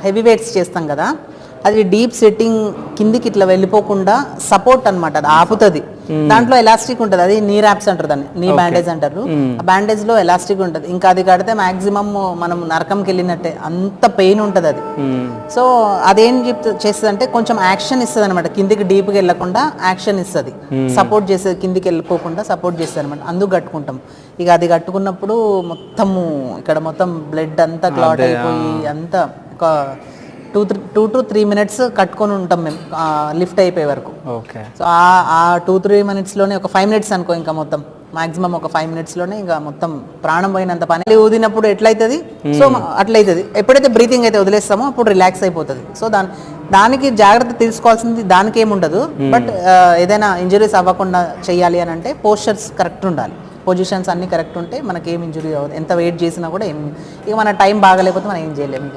Heavy weights చేస్తాం కదా, అది డీప్ సెట్టింగ్ కిందికి ఇట్లా వెళ్ళిపోకుండా సపోర్ట్ అనమాట, అది ఆపుతుంది. దాంట్లో ఎలాస్టిక్ ఉంటుంది, అది నీ ర్యాప్స్ అంటారు, దాన్ని నీ బ్యాండేజ్ అంటారు. ఆ బ్యాండేజ్ లో ఎలాస్టిక్ ఉంటుంది, ఇంకా అది కడితే మాక్సిమం మనం నరకంకి వెళ్ళినట్టే అంత పెయిన్ ఉంటుంది అది. సో అదేం చేస్తుంది అంటే కొంచెం యాక్షన్ ఇస్తుంది అనమాట, కిందికి డీప్గా వెళ్ళకుండా యాక్షన్ ఇస్తుంది, సపోర్ట్ చేసేది, కిందికి వెళ్ళిపోకుండా సపోర్ట్ చేస్తుంది అనమాట. అందుకు కట్టుకుంటాం. ఇక అది కట్టుకున్నప్పుడు మొత్తము ఇక్కడ మొత్తం బ్లడ్ అంతా క్లాట్ అయిపోయి అంతా ఒక 2 to 3 minutes కట్టుకొని ఉంటాం మేము లిఫ్ట్ అయిపోయే వరకు. సో ఆ 2-3 minutesలోనే ఒక 5 minutes అనుకో, ఇంకా మొత్తం మాక్సిమం ఒక 5 minutesలోనే ఇంకా మొత్తం ప్రాణం పోయినంత పని. ఊదినప్పుడు ఎట్లయితుంది, సో అట్లయితుంది. ఎప్పుడైతే బ్రీతింగ్ అయితే వదిలేస్తామో అప్పుడు రిలాక్స్ అయిపోతుంది. సో దానికి జాగ్రత్త తీసుకోవాల్సింది దానికి ఏముండదు. బట్ ఏదైనా ఇంజరీస్ అవ్వకుండా చేయాలి అని అంటే పోస్చర్స్ కరెక్ట్ ఉండాలి, పొజిషన్స్ అన్ని కరెక్ట్ ఉంటే మనకి ఏం ఇంజరీ అవ్వదు. ఎంత వెయిట్ చేసినా కూడా ఇక మన టైం బాగాలేకపోతే మనం ఏం చేయలేము.